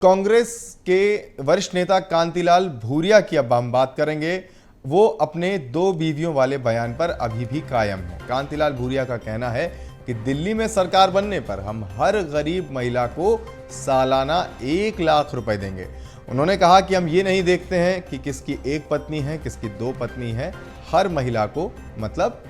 कांग्रेस के वरिष्ठ नेता कांतिलाल भूरिया की अब हम बात करेंगे। वो अपने दो बीवियों वाले बयान पर अभी भी कायम है। कांतिलाल भूरिया का कहना है कि दिल्ली में सरकार बनने पर हम हर गरीब महिला को सालाना 1 लाख रुपए देंगे। उन्होंने कहा कि हम ये नहीं देखते हैं कि किसकी एक पत्नी है, किसकी दो पत्नी है, हर महिला को मतलब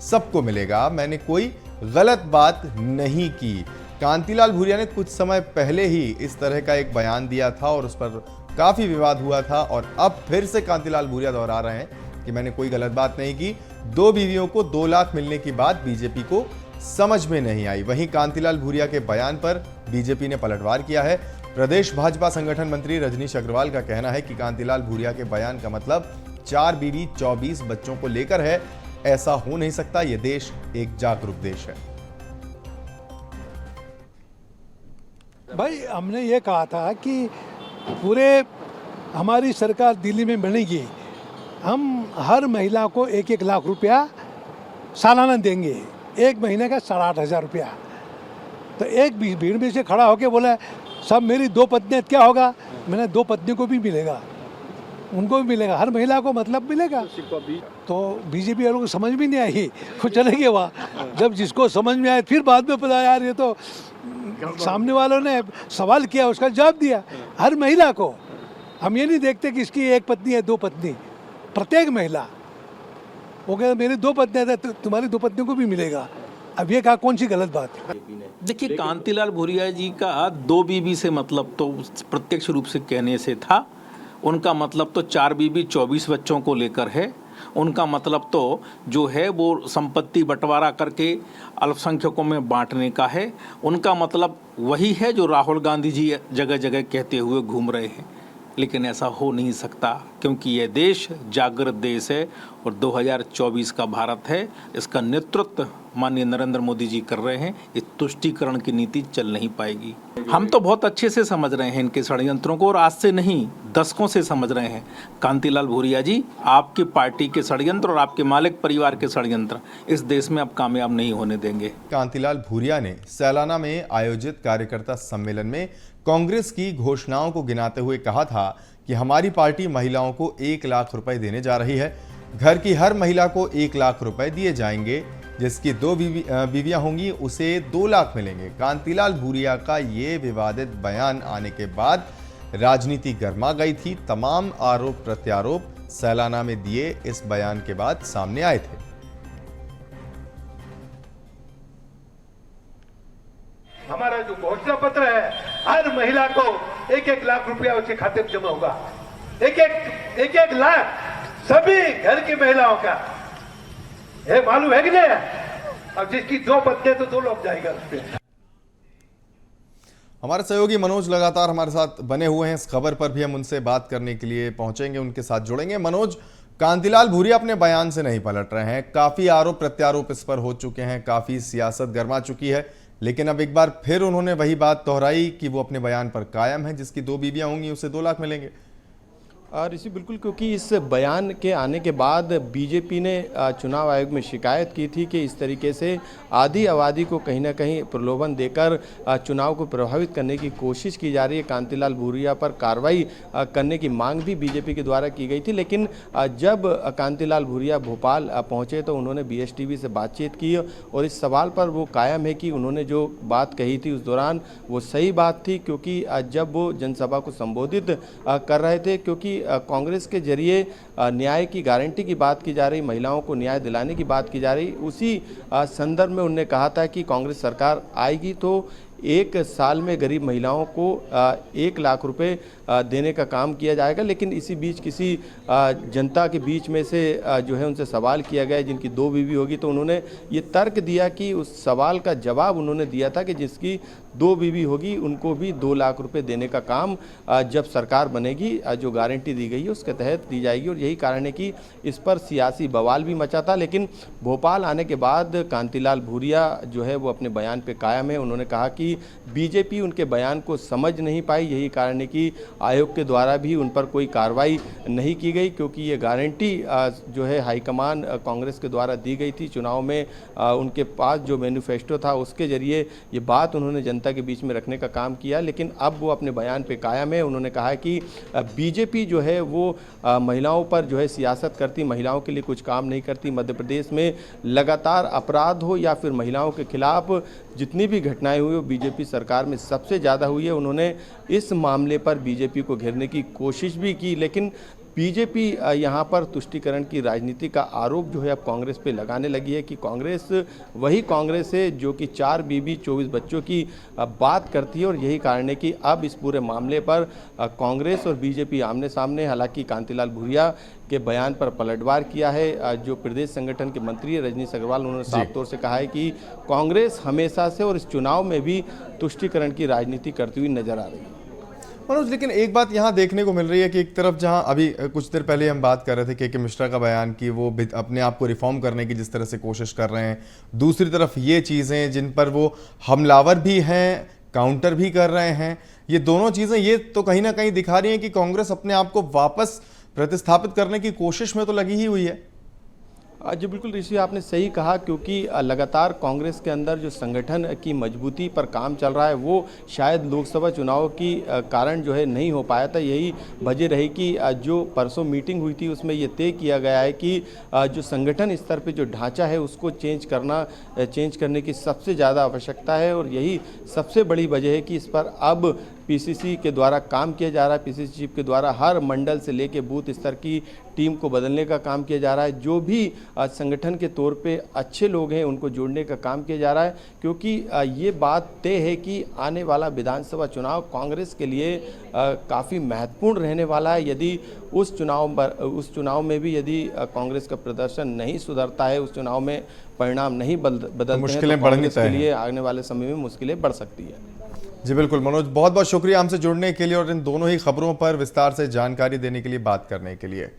सबको मिलेगा। मैंने कोई गलत बात नहीं की। कांतिलाल भूरिया ने कुछ समय पहले ही इस तरह का एक बयान दिया था और उस पर काफी विवाद हुआ था और अब फिर से कांतिलाल भूरिया दोहरा रहे हैं कि मैंने कोई गलत बात नहीं की। दो बीवियों को 2 लाख मिलने की बात बीजेपी को समझ में नहीं आई। वहीं कांतिलाल भूरिया के बयान पर बीजेपी ने पलटवार किया है। प्रदेश भाजपा संगठन मंत्री रजनीश अग्रवाल का कहना है कि कांतिलाल भूरिया के बयान का मतलब 4 बीवी 24 बच्चों को लेकर है। ऐसा हो नहीं सकता। यह देश एक जागरूक देश है। भाई, हमने ये कहा था कि पूरे हमारी सरकार दिल्ली में बनेगी, हम हर महिला को 1-1 लाख रुपया सालाना देंगे, एक महीने का 8,500 रुपया। तो एक भीड़ में से खड़ा होके बोला सब मेरी 2 पत्नियाँ, क्या होगा? मैंने 2 पत्नी को भी मिलेगा, उनको भी मिलेगा, हर महिला को मतलब मिलेगा। तो बीजेपी वालों को समझ भी नहीं आई, वो चले गए वहाँ। जब जिसको समझ में आया फिर बाद में पता यार ये तो सामने वालों ने सवाल किया, उसका जवाब दिया। हर महिला को, हम ये नहीं देखते कि इसकी एक पत्नी है, 2 पत्नी, प्रत्येक महिला। वो कहते मेरी 2 पत्नियाँ थे, तुम्हारी 2 पत्नियों को भी मिलेगा। अब ये कहा कौन सी गलत बात है? देखिए, कांतिलाल भूरिया जी का 2 बीवी से मतलब तो प्रत्यक्ष रूप से कहने से था। उनका मतलब तो 4 बीवी 24 बच्चों को लेकर है। उनका मतलब तो जो है वो संपत्ति बंटवारा करके अल्पसंख्यकों में बांटने का है। उनका मतलब वही है जो राहुल गांधी जी जगह जगह कहते हुए घूम रहे हैं। लेकिन ऐसा हो नहीं सकता, क्योंकि यह देश जागृत देश है और 2024 का भारत है। इसका नेतृत्व माननीय नरेंद्र मोदी जी कर रहे हैं। इस तुष्टीकरण की नीति चल नहीं पाएगी। हम तो बहुत अच्छे से समझ रहे हैं इनके षड्यंत्रों को, और आज से नहीं दशकों से समझ रहे हैं। कांतिलाल भूरिया जी, आपकी पार्टी के षड्यंत्र और आपके मालिक परिवार के षड्यंत्र इस देश में अब कामयाब नहीं होने देंगे। कांतिलाल भूरिया ने सैलाना में आयोजित कार्यकर्ता सम्मेलन में कांग्रेस की घोषणाओं को गिनाते हुए कहा था कि हमारी पार्टी महिलाओं को 1 लाख रुपए देने जा रही है। घर की हर महिला को 1 लाख रुपए दिए जाएंगे। जिसकी 2 बीवियां होंगी उसे 2 लाख मिलेंगे। कांतिलाल भूरिया का ये विवादित बयान आने के बाद राजनीति गर्मा गई थी। तमाम आरोप प्रत्यारोप सैलाना में दिए इस बयान के बाद सामने आए थे। हमारा जो घोषणा पत्र है, हर महिला को 1-1 लाख रुपया उसके खाते में जमा होगा। एक लाख सभी घर की महिलाओं का। ये मालूम है कि नहीं? अब जिसकी 2 पत्नियां तो 2 लोग जाएगा उस पे। हमारे सहयोगी मनोज लगातार हमारे साथ बने हुए हैं। इस खबर पर भी हम उनसे बात करने के लिए पहुंचेंगे, उनके साथ जुड़ेंगे। मनोज, कांतिलाल भूरिया अपने बयान से नहीं पलट रहे हैं। काफी आरोप प्रत्यारोप इस पर हो चुके हैं, काफी सियासत गर्मा चुकी है, लेकिन अब एक बार फिर उन्होंने वही बात दोहराई कि वो अपने बयान पर कायम है। जिसकी 2 बीवियां होंगी उसे 2 लाख मिलेंगे। ऋषि, बिल्कुल, क्योंकि इस बयान के आने के बाद बीजेपी ने चुनाव आयोग में शिकायत की थी कि इस तरीके से आधी आबादी को कहीं ना कहीं प्रलोभन देकर चुनाव को प्रभावित करने की कोशिश की जा रही है। कांतिलाल भूरिया पर कार्रवाई करने की मांग भी बीजेपी के द्वारा की गई थी। लेकिन जब कांतिलाल भूरिया भोपाल पहुंचे तो उन्होंने BSTV से बातचीत की और इस सवाल पर वो कायम है कि उन्होंने जो बात कही थी उस दौरान वो सही बात थी। क्योंकि जब वो जनसभा को संबोधित कर रहे थे, क्योंकि कांग्रेस के जरिए न्याय की गारंटी की बात की जा रही, महिलाओं को न्याय दिलाने की बात की जा रही, उसी संदर्भ में उन्होंने कहा था कि कांग्रेस सरकार आएगी तो 1 साल में गरीब महिलाओं को 1 लाख रुपए देने का काम किया जाएगा। लेकिन इसी बीच किसी जनता के बीच में से जो है उनसे सवाल किया गया जिनकी 2 बीवी होगी, तो उन्होंने ये तर्क दिया कि उस सवाल का जवाब उन्होंने दिया था कि जिसकी 2 बीवी होगी उनको भी 2 लाख रुपए देने का काम जब सरकार बनेगी जो गारंटी दी गई है उसके तहत दी जाएगी। और यही कारण है कि इस पर सियासी बवाल भी मचा था। लेकिन भोपाल आने के बाद कांतिलाल भूरिया जो है वो अपने बयान पे कायम है। उन्होंने कहा कि बीजेपी उनके बयान को समझ नहीं पाई। यही कारण है कि आयोग के द्वारा भी उन पर कोई कार्रवाई नहीं की गई, क्योंकि ये गारंटी जो है हाईकमान कांग्रेस के द्वारा दी गई थी। चुनाव में उनके पास जो मैनिफेस्टो था उसके जरिए ये बात उन्होंने जनता जनता के बीच में रखने का काम किया, लेकिन अब वो अपने बयान पे कायम है। उन्होंने कहा है कि बीजेपी जो है वो महिलाओं पर जो है सियासत करती, महिलाओं के लिए कुछ काम नहीं करती। मध्य प्रदेश में लगातार अपराध हो या फिर महिलाओं के खिलाफ जितनी भी घटनाएं हुई वो बीजेपी सरकार में सबसे ज़्यादा हुई है। उन्होंने इस मामले पर बीजेपी को घेरने की कोशिश भी की, लेकिन बीजेपी यहाँ पर तुष्टीकरण की राजनीति का आरोप जो है अब कांग्रेस पे लगाने लगी है कि कांग्रेस वही कांग्रेस है जो कि 4 बीबी 24 बच्चों की बात करती है, और यही कारण है कि अब इस पूरे मामले पर कांग्रेस और बीजेपी आमने सामने। हालांकि कांतिलाल भूरिया के बयान पर पलटवार किया है जो प्रदेश संगठन के मंत्री है रजनीश अग्रवाल, उन्होंने साफ तौर से कहा है कि कांग्रेस हमेशा से और इस चुनाव में भी तुष्टीकरण की राजनीति करती हुई नजर आ रही है। मनोज, लेकिन एक बात यहाँ देखने को मिल रही है कि एक तरफ जहाँ अभी कुछ देर पहले हम बात कर रहे थे के मिश्रा का बयान कि वो अपने आप को रिफॉर्म करने की जिस तरह से कोशिश कर रहे हैं, दूसरी तरफ ये चीज़ें जिन पर वो हमलावर भी हैं, काउंटर भी कर रहे हैं, ये दोनों चीज़ें ये तो कहीं ना कहीं दिखा रही हैं कि कांग्रेस अपने आप को वापस प्रतिस्थापित करने की कोशिश में तो लगी ही हुई है। जी बिल्कुल ऋषि, आपने सही कहा, क्योंकि लगातार कांग्रेस के अंदर जो संगठन की मजबूती पर काम चल रहा है वो शायद लोकसभा चुनाव की कारण जो है नहीं हो पाया था। यही वजह रही कि जो परसों मीटिंग हुई थी उसमें ये तय किया गया है कि जो संगठन स्तर पे जो ढांचा है उसको चेंज करने की सबसे ज़्यादा आवश्यकता है, और यही सबसे बड़ी वजह है कि इस पर अब पीसीसी के द्वारा काम किया जा रहा है। पीसीसी चीफ के द्वारा हर मंडल से लेके बूथ स्तर की टीम को बदलने का काम किया जा रहा है। जो भी संगठन के तौर पे अच्छे लोग हैं उनको जोड़ने का काम किया जा रहा है, क्योंकि ये बात तय है कि आने वाला विधानसभा चुनाव कांग्रेस के लिए काफ़ी महत्वपूर्ण रहने वाला है। यदि उस चुनाव में भी यदि कांग्रेस का प्रदर्शन नहीं सुधरता है, उस चुनाव में परिणाम नहीं बदलते हैं, मुश्किलें तो कांग्रेस के लिए आने वाले समय में मुश्किलें बढ़ सकती है। जी बिल्कुल मनोज, बहुत बहुत शुक्रिया हमसे जुड़ने के लिए और इन दोनों ही खबरों पर विस्तार से जानकारी देने के लिए, बात करने के लिए।